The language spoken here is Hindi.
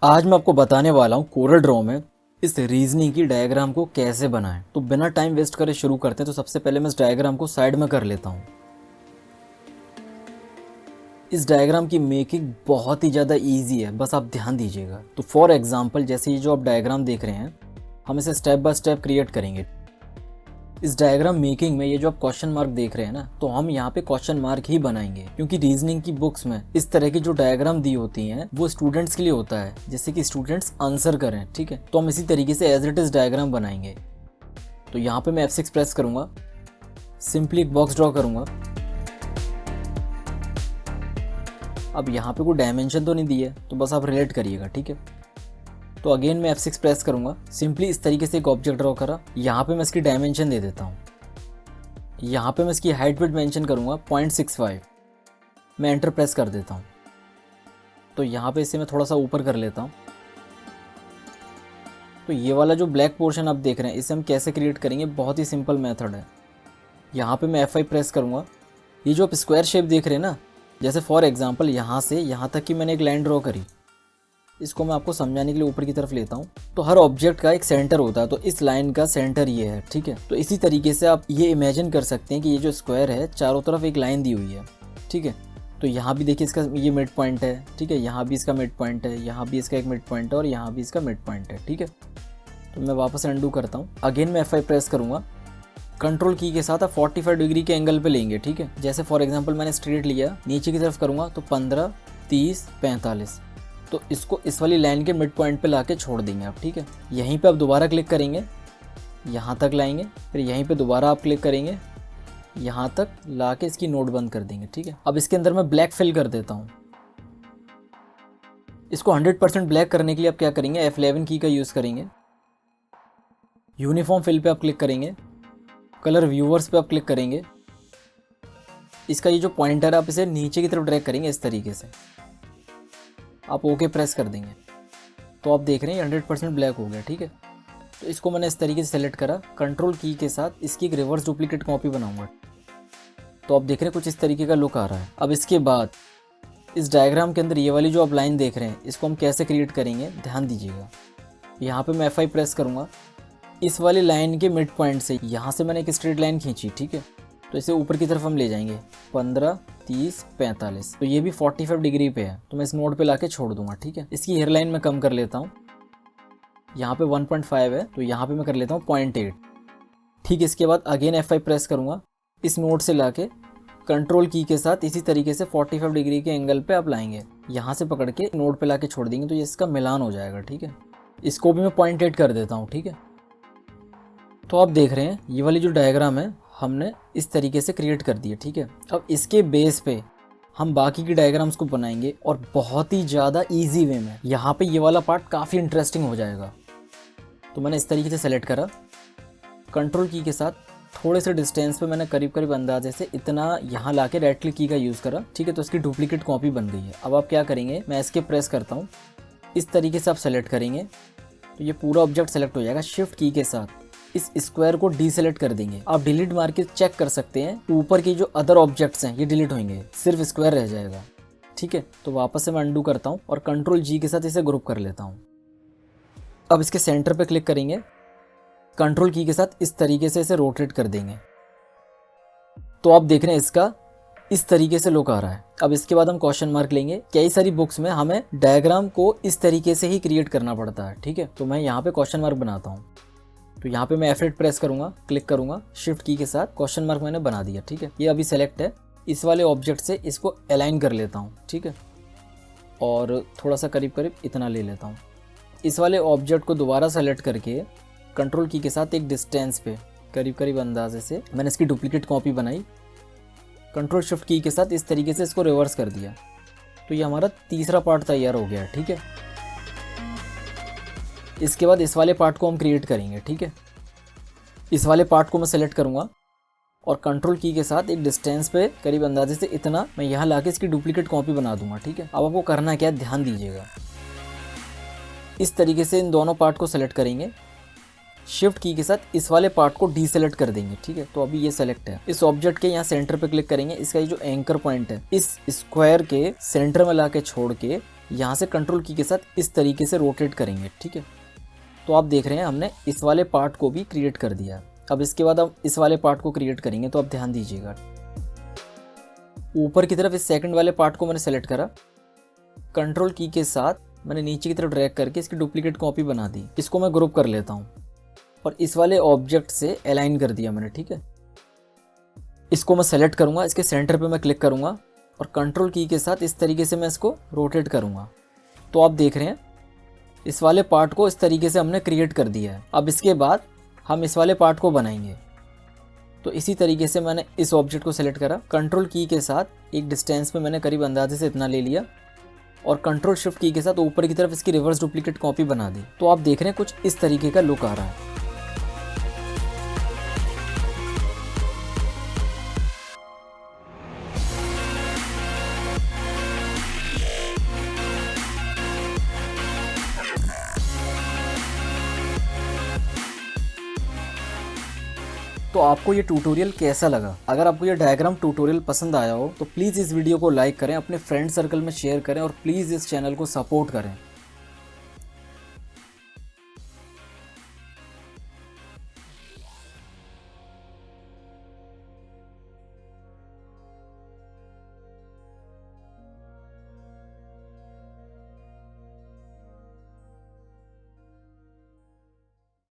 आज मैं आपको बताने वाला हूँ कोरल ड्रॉ में इस रीजनिंग की डायग्राम को कैसे बनाएं। तो बिना टाइम वेस्ट करे शुरू करते हैं। तो सबसे पहले मैं इस डायग्राम को साइड में कर लेता हूँ। इस डायग्राम की मेकिंग बहुत ही ज़्यादा इजी है, बस आप ध्यान दीजिएगा। तो फॉर एग्जांपल जैसे ये जो आप डायग्राम देख रहे हैं, हम इसे स्टेप बाय स्टेप क्रिएट करेंगे। इस डायग्राम मेकिंग में ये जो आप क्वेश्चन मार्क देख रहे हैं ना, तो हम यहाँ पे क्वेश्चन मार्क ही बनाएंगे, क्योंकि रीजनिंग की बुक्स में इस तरह की जो डायग्राम दी होती हैं वो स्टूडेंट्स के लिए होता है, जैसे कि स्टूडेंट्स आंसर करें। ठीक है, तो हम इसी तरीके से एज इट इज डायग्राम बनाएंगे। तो यहाँ पे मैं F6 प्रेस करूंगा, सिंपली एक बॉक्स ड्रॉ करूंगा। अब यहाँ पे कोई डायमेंशन तो नहीं दी है, तो बस आप रिलेट करिएगा। ठीक है, तो अगेन मैं F6 प्रेस करूंगा, सिंपली इस तरीके से एक ऑब्जेक्ट ड्रॉ करा। यहाँ पे मैं इसकी डायमेंशन दे देता हूँ। यहाँ पे मैं इसकी हाइट विड्थ मेंशन करूंगा 0.65। मैं एंटर प्रेस कर देता हूँ। तो यहाँ पे इसे मैं थोड़ा सा ऊपर कर लेता हूँ। तो ये वाला जो ब्लैक पोर्शन आप देख रहे हैं, इसे हम कैसे क्रिएट करेंगे, बहुत ही सिंपल मेथड है। यहाँ पे मैं F5 प्रेस करूँगा। ये जो आप स्क्वायर शेप देख रहे हैं ना, जैसे फॉर एग्जांपल यहाँ से यहाँ तक की मैंने एक लाइन ड्रॉ करी। इसको मैं आपको समझाने के लिए ऊपर की तरफ लेता हूँ। तो हर ऑब्जेक्ट का एक सेंटर होता है, तो इस लाइन का सेंटर ये है। ठीक है, तो इसी तरीके से आप ये इमेजिन कर सकते हैं कि ये जो स्क्वायर है, चारों तरफ एक लाइन दी हुई है। ठीक है, तो यहाँ भी देखिए इसका ये मिड पॉइंट है। ठीक है, यहाँ भी इसका मिड पॉइंट है, यहाँ भी इसका एक मिड पॉइंट है और यहाँ भी इसका मिड पॉइंट है। ठीक है, तो मैं वापस अंडू करता हूँ। अगेन मैं F5 प्रेस करूँगा। कंट्रोल की के साथ आप 45 डिग्री के एंगल पे लेंगे। ठीक है, जैसे फॉर एग्जांपल मैंने स्ट्रेट लिया, नीचे की तरफ करूँगा तो 15, 30, 45। तो इसको इस वाली लाइन के मिड पॉइंट पे लाके छोड़ देंगे आप। ठीक है, यहीं पे आप दोबारा क्लिक करेंगे, यहाँ तक लाएंगे, फिर यहीं पे दोबारा आप क्लिक करेंगे, यहाँ तक लाके इसकी नोट बंद कर देंगे। ठीक है, अब इसके अंदर मैं ब्लैक फिल कर देता हूँ। इसको 100% ब्लैक करने के लिए आप क्या करेंगे, F11 की का यूज़ करेंगे। यूनिफॉर्म फिल पे आप क्लिक करेंगे, कलर व्यूवर्स पे आप क्लिक करेंगे। इसका ये जो पॉइंटर है आप इसे नीचे की तरफ ड्रैग करेंगे इस तरीके से, आप ओके प्रेस कर देंगे। तो आप देख रहे हैं 100% ब्लैक हो गया। ठीक है, तो इसको मैंने इस तरीके से सेलेक्ट करा। कंट्रोल की के साथ इसकी एक रिवर्स डुप्लीकेट कॉपी बनाऊंगा। तो आप देख रहे हैं कुछ इस तरीके का लुक आ रहा है। अब इसके बाद इस डायग्राम के अंदर ये वाली जो आप लाइन देख रहे हैं, इसको हम कैसे क्रिएट करेंगे, ध्यान दीजिएगा। यहाँ पे मैं F5 प्रेस करूँगा। इस वाली लाइन के मिड पॉइंट से यहाँ से मैंने एक स्ट्रेट लाइन खींची। ठीक है, तो इसे ऊपर की तरफ हम ले जाएंगे 15, 30, 45। तो ये भी 45 डिग्री पे है, तो मैं इस नोड पे लाके छोड़ दूंगा। ठीक है, इसकी हेयर लाइन मैं कम कर लेता हूँ। यहाँ पे 1.5 है, तो यहाँ पे मैं कर लेता हूँ 0.8। ठीक है, इसके बाद अगेन F5 प्रेस करूँगा। इस नोड से लाके कंट्रोल की के साथ इसी तरीके से 45 डिग्री के एंगल पे आप लाएंगे, यहाँ से पकड़ के नोड पे लाके छोड़ देंगे, तो ये इसका मिलान हो जाएगा। ठीक है, इसको भी मैं 0.8 कर देता हूँ। ठीक है, तो आप देख रहे हैं ये वाली जो डायग्राम है हमने इस तरीके से क्रिएट कर दी है। ठीक है, अब इसके बेस पे हम बाकी की डायग्राम्स को बनाएंगे और बहुत ही ज़्यादा इजी वे में। यहाँ पे ये वाला पार्ट काफ़ी इंटरेस्टिंग हो जाएगा। तो मैंने इस तरीके से सेलेक्ट करा, कंट्रोल की के साथ थोड़े से डिस्टेंस पे मैंने करीब करीब अंदाजे से इतना यहाँ लाके राइट क्लिक की का यूज़ करा। ठीक है, तो इसकी डुप्लीकेट कॉपी बन गई है। अब आप क्या करेंगे, मैं एस्केप प्रेस करता हूँ, इस तरीके से आप सेलेक्ट करेंगे, तो ये पूरा ऑब्जेक्ट सेलेक्ट हो जाएगा। शिफ्ट की के साथ इस स्क्वायर को डीसेलेक्ट कर देंगे। आप डिलीट मार के चेक कर सकते हैं, ऊपर की जो अदर ऑब्जेक्ट्स हैं ये डिलीट होंगे, सिर्फ स्क्वायर रह जाएगा। ठीक है, तो वापस से मैं अंडू करता हूँ और कंट्रोल G के साथ इसे ग्रुप कर लेता हूँ। अब इसके सेंटर पे क्लिक करेंगे, कंट्रोल की के साथ इस तरीके से इसे रोटेट कर देंगे। तो आप देख रहे हैं इसका इस तरीके से लुक आ रहा है। अब इसके बाद हम क्वेश्चन मार्क लेंगे। कई सारी बुक्स में हमें डायग्राम को इस तरीके से ही क्रिएट करना पड़ता है। ठीक है, तो मैं यहाँ पे क्वेश्चन मार्क बनाता हूँ। तो यहाँ पे मैं F8 प्रेस करूँगा, क्लिक करूँगा, शिफ्ट की के साथ क्वेश्चन मार्क मैंने बना दिया। ठीक है, ये अभी सेलेक्ट है। इस वाले ऑब्जेक्ट से इसको अलाइन कर लेता हूँ। ठीक है, और थोड़ा सा करीब करीब इतना ले लेता हूँ। इस वाले ऑब्जेक्ट को दोबारा सेलेक्ट करके कंट्रोल की के साथ एक डिस्टेंस पे करीब करीब अंदाजे से मैंने इसकी डुप्लीकेट कॉपी बनाई। कंट्रोल शिफ्ट की के साथ इस तरीके से इसको रिवर्स कर दिया। तो ये हमारा तीसरा पार्ट तैयार हो गया है। ठीक है, इसके बाद इस वाले पार्ट को हम क्रिएट करेंगे। ठीक है, इस वाले पार्ट को मैं सेलेक्ट करूँगा और कंट्रोल की के साथ एक डिस्टेंस पे करीब अंदाजे से इतना मैं यहाँ लाके इसकी डुप्लीकेट कॉपी बना दूंगा। ठीक है, अब आपको करना क्या है, ध्यान दीजिएगा। इस तरीके से इन दोनों पार्ट को सेलेक्ट करेंगे, शिफ्ट की के साथ इस वाले पार्ट को डीसेलेक्ट कर देंगे। ठीक है, तो अभी ये सेलेक्ट है। इस ऑब्जेक्ट के यहाँ सेंटर पे क्लिक करेंगे, इसका ये जो एंकर पॉइंट है इस स्क्वायर के सेंटर में लाके छोड़ के यहाँ से कंट्रोल की के साथ इस तरीके से रोटेट करेंगे, ठीक है। तो आप देख रहे हैं हमने इस वाले पार्ट को भी क्रिएट कर दिया। अब इसके बाद हम इस वाले पार्ट को क्रिएट करेंगे, तो आप ध्यान दीजिएगा। ऊपर की तरफ इस सेकंड वाले पार्ट को मैंने सेलेक्ट करा, कंट्रोल की के साथ मैंने नीचे की तरफ ड्रैग करके इसकी डुप्लीकेट कॉपी बना दी। इसको मैं ग्रुप कर लेता हूँ और इस वाले ऑब्जेक्ट से अलाइन कर दिया मैंने, ठीक है। इसको मैं सेलेक्ट करूँगा, इसके सेंटर पे मैं क्लिक करूँगा और कंट्रोल की के साथ इस तरीके से मैं इसको रोटेट करूँगा। तो आप देख रहे हैं इस वाले पार्ट को इस तरीके से हमने क्रिएट कर दिया है। अब इसके बाद हम इस वाले पार्ट को बनाएंगे। तो इसी तरीके से मैंने इस ऑब्जेक्ट को सेलेक्ट करा, कंट्रोल की के साथ एक डिस्टेंस पे मैंने करीब अंदाजे से इतना ले लिया और कंट्रोल शिफ्ट की के साथ ऊपर की तरफ इसकी रिवर्स डुप्लीकेट कॉपी बना दी। तो आप देख रहे हैं कुछ इस तरीके का लुक आ रहा है। तो आपको ये ट्यूटोरियल कैसा लगा? अगर आपको ये डायग्राम ट्यूटोरियल पसंद आया हो तो प्लीज़ इस वीडियो को लाइक करें, अपने फ्रेंड सर्कल में शेयर करें और प्लीज़ इस चैनल को सपोर्ट करें।